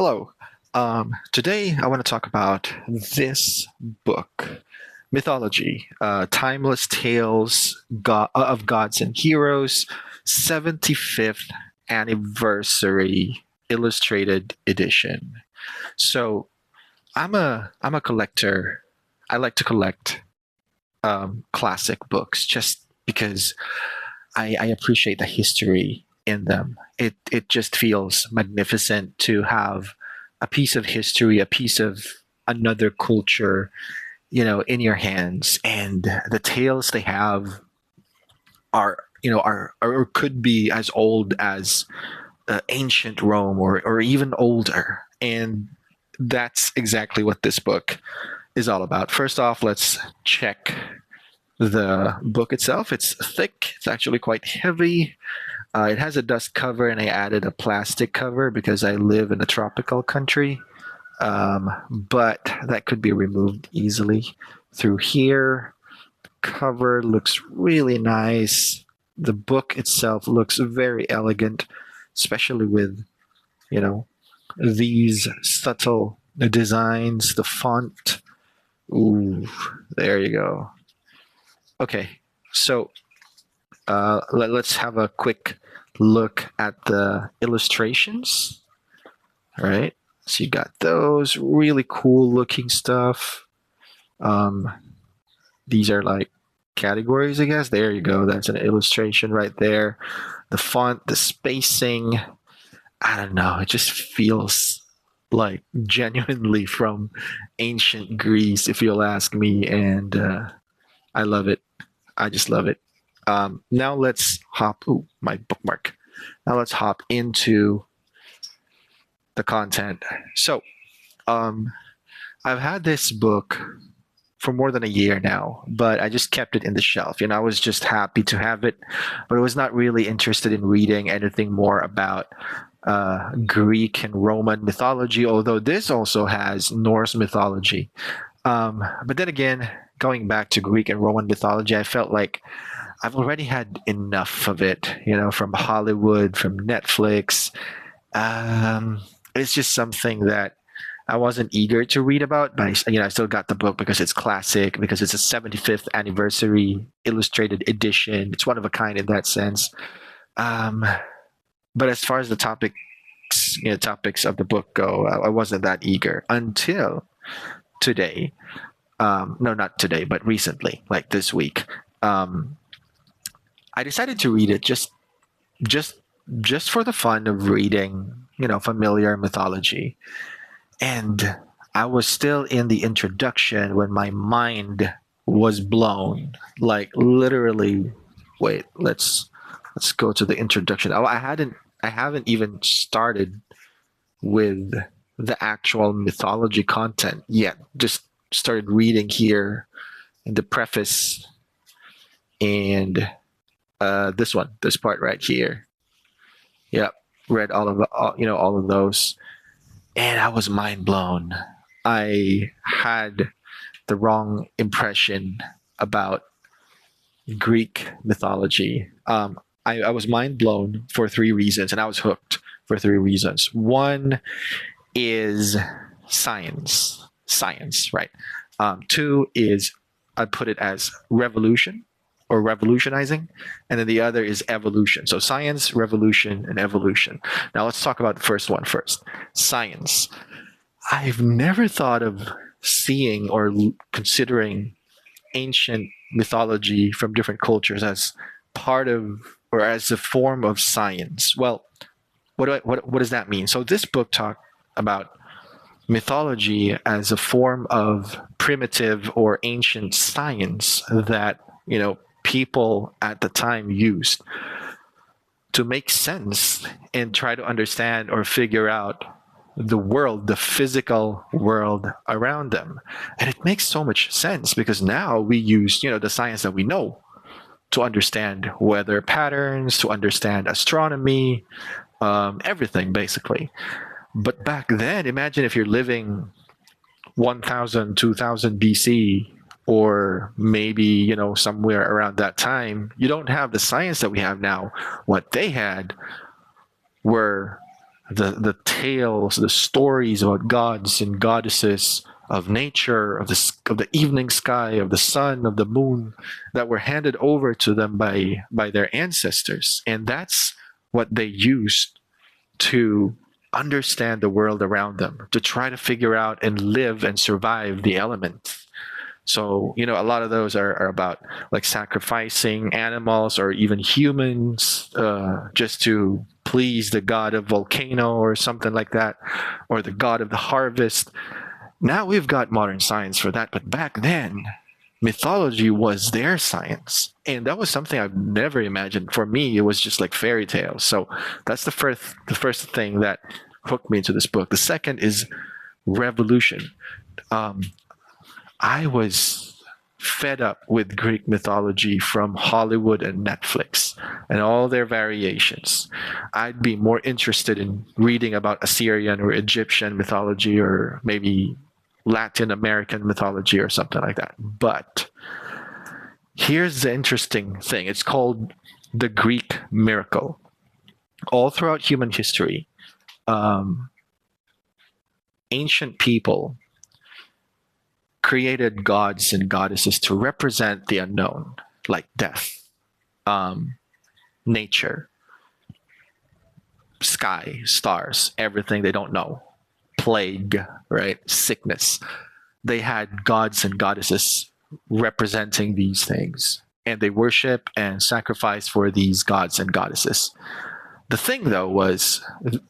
Hello. Today I want to talk about this book, Mythology, Timeless Tales of Gods and Heroes, 75th Anniversary Illustrated Edition. So I'm a collector. I like to collect classic books just because I appreciate the history in them. It just feels magnificent to have a piece of history, a piece of another culture, in your hands, and the tales they have are or could be as old as ancient Rome or even older, and that's exactly what this book is all about. First off, let's check the book itself. It's thick. It's actually quite heavy. It has a dust cover, and I added a plastic cover because I live in a tropical country. But that could be removed easily through here. Cover looks really nice. The book itself looks very elegant, especially with, you know, these subtle designs, the font. Ooh, there you go. Okay, so let's have a quick look at the illustrations. All right. So you got those really cool looking stuff. Um, these are like categories, I guess. There you go. That's an illustration right there. The font, the spacing. I don't know. It just feels like genuinely from ancient Greece, if you'll ask me. And I love it. I just love it. Now let's hop. Ooh, my bookmark. Now let's hop into the content. So, um, I've had this book for more than a year now, but I just kept it in the shelf. I was just happy to have it, but I was not really interested in reading anything more about Greek and Roman mythology, although this also has Norse mythology. But then again, going back to Greek and Roman mythology, I felt like I've already had enough of it, from Hollywood, from Netflix. It's just something that I wasn't eager to read about, but I still got the book because it's classic, because it's a 75th anniversary illustrated edition. It's one of a kind in that sense. Um, but as far as the topics of the book go, I wasn't that eager until today. No, not today, but recently, like this week. Um, I decided to read it just just for the fun of reading, familiar mythology. And I was still in the introduction when my mind was blown. Like literally, wait, let's go to the introduction. Oh, I haven't even started with the actual mythology content yet. Just started reading here in the preface and this part right here. Yep, read all of those, and I was mind blown. I had the wrong impression about Greek mythology. I was mind blown for three reasons, and I was hooked for three reasons. One is science, right? Two is I put it as revolution or revolutionizing, and then the other is evolution. So science, revolution, and evolution. Now let's talk about the first one first. Science. I've never thought of seeing or considering ancient mythology from different cultures as part of or as a form of science. Well, what does that mean? So this book talked about mythology as a form of primitive or ancient science that people at the time used to make sense and try to understand or figure out the world, the physical world around them. And it makes so much sense because now we use, the science that we know to understand weather patterns, to understand astronomy, everything basically. But back then, imagine if you're living 1000, 2000 BC, or maybe, somewhere around that time, you don't have the science that we have now. What they had were the tales, the stories about gods and goddesses of nature, of the evening sky, of the sun, of the moon, that were handed over to them by their ancestors, and that's what they used to understand the world around them, to try to figure out and live and survive the elements. So, a lot of those are about like sacrificing animals or even humans just to please the god of volcano or something like that, or the god of the harvest. Now we've got modern science for that, but back then, mythology was their science. And that was something I've never imagined. For me, it was just like fairy tales. So that's the first thing that hooked me into this book. The second is revolution. Um, I was fed up with Greek mythology from Hollywood and Netflix and all their variations. I'd be more interested in reading about Assyrian or Egyptian mythology, or maybe Latin American mythology or something like that. But here's the interesting thing. It's called the Greek miracle. All throughout human history, ancient people created gods and goddesses to represent the unknown, like death, nature, sky, stars, everything they don't know, plague, right? Sickness. They had gods and goddesses representing these things, and they worship and sacrifice for these gods and goddesses. The thing, though, was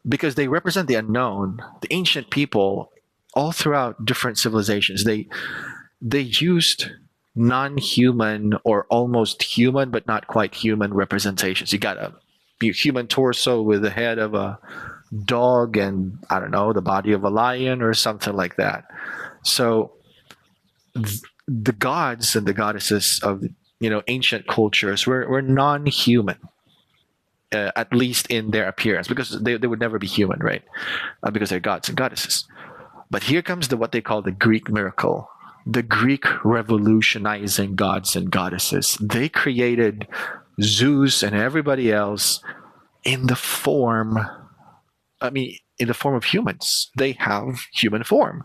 because they represent the unknown, the ancient people, all throughout different civilizations, they used non-human or almost human but not quite human representations. You got a human torso with the head of a dog and, I don't know, the body of a lion or something like that. So the gods and the goddesses of ancient cultures were non-human, at least in their appearance, because they would never be human, right? Because they're gods and goddesses. But here comes what they call the Greek miracle, the Greek revolutionizing gods and goddesses. They created Zeus and everybody else in the form of humans. They have human form.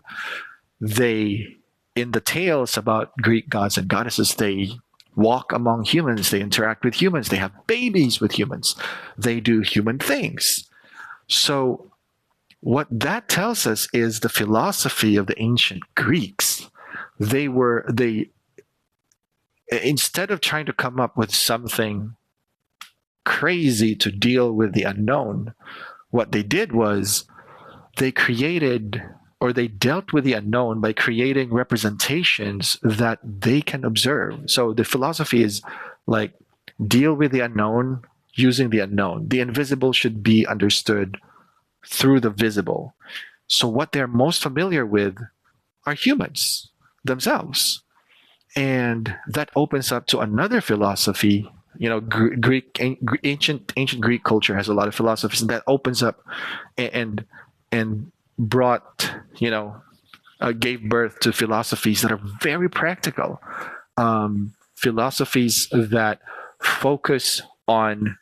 In the tales about Greek gods and goddesses, they walk among humans, they interact with humans, they have babies with humans, they do human things. So what that tells us is the philosophy of the ancient Greeks. They instead of trying to come up with something crazy to deal with the unknown, what they did was they dealt with the unknown by creating representations that they can observe. So the philosophy is like, deal with the unknown using the unknown. The invisible should be understood through the visible. So what they're most familiar with are humans themselves. And that opens up to another philosophy. Ancient Greek culture has a lot of philosophies, and that opens up and brought, gave birth to philosophies that are very practical. Philosophies that focus on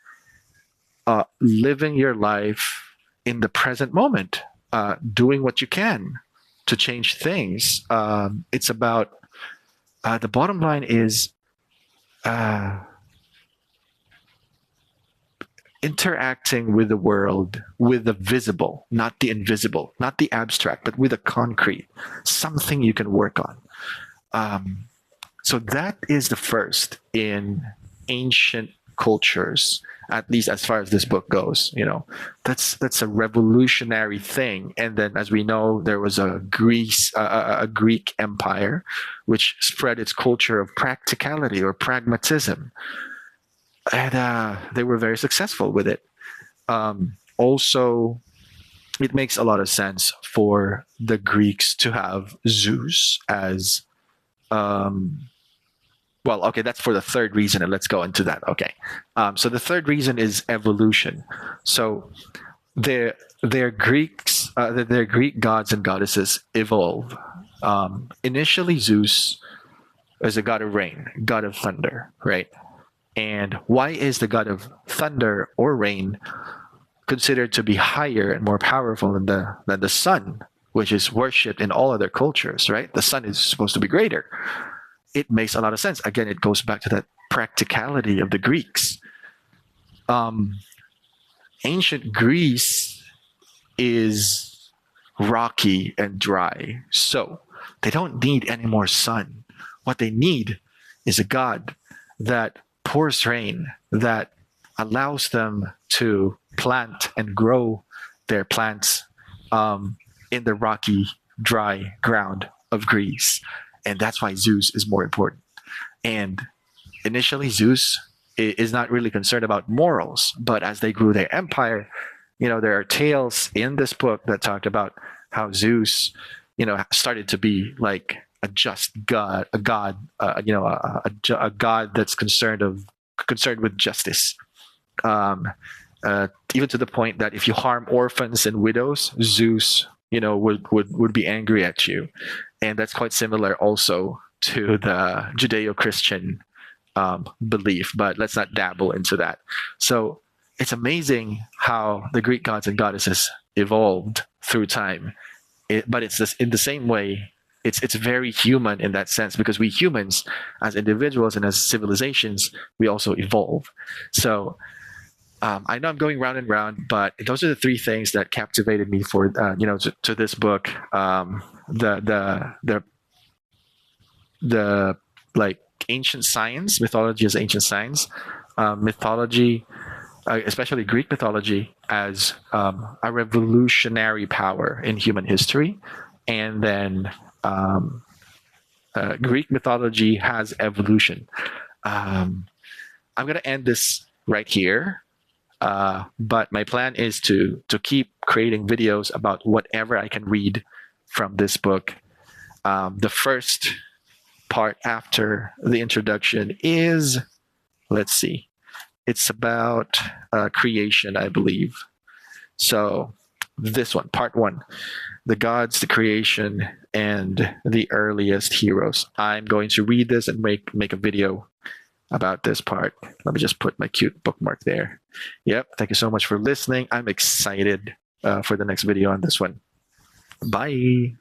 living your life in the present moment, doing what you can to change things. It's about, the bottom line is interacting with the world, with the visible, not the invisible, not the abstract, but with the concrete, something you can work on. So that is the first in ancient cultures, at least as far as this book goes. That's a revolutionary thing. And then, as we know, there was a Greek empire, which spread its culture of practicality or pragmatism, and they were very successful with it. Also, it makes a lot of sense for the Greeks to have Zeus as well, okay, that's for the third reason, and let's go into that. Okay, so the third reason is evolution. So their Greek gods and goddesses evolve. Initially, Zeus is a god of rain, god of thunder, right? And why is the god of thunder or rain? considered to be higher and more powerful than the sun, which is worshipped in all other cultures, right? The sun is supposed to be greater. It makes a lot of sense. Again, it goes back to that practicality of the Greeks. Um, Ancient Greece is rocky and dry, so they don't need any more sun. What they need is a god that pours rain, that allows them to plant and grow their plants in the rocky, dry ground of Greece. And that's why Zeus is more important. And initially, Zeus is not really concerned about morals, but as they grew their empire, there are tales in this book that talked about how Zeus, started to be like a just god, a god, a god that's concerned with justice. Um, Even to the point that if you harm orphans and widows, Zeus, would be angry at you, and that's quite similar also to the Judeo-Christian belief. But let's not dabble into that. So it's amazing how the Greek gods and goddesses evolved through time. But it's in the same way. It's very human in that sense, because we humans, as individuals and as civilizations, we also evolve. So I know I'm going round and round, but those are the three things that captivated me for to this book. The like ancient science, mythology as ancient science, mythology, especially Greek mythology, as a revolutionary power in human history, and then Greek mythology has evolution. I'm going to end this right here. But my plan is to keep creating videos about whatever I can read from this book. The first part after the introduction is, let's see, it's about creation, I believe. So this one, part one, the gods, the creation, and the earliest heroes. I'm going to read this and make a video about this part. Let me just put my cute bookmark there. Yep. Thank you so much for listening. I'm excited for the next video on this one. Bye.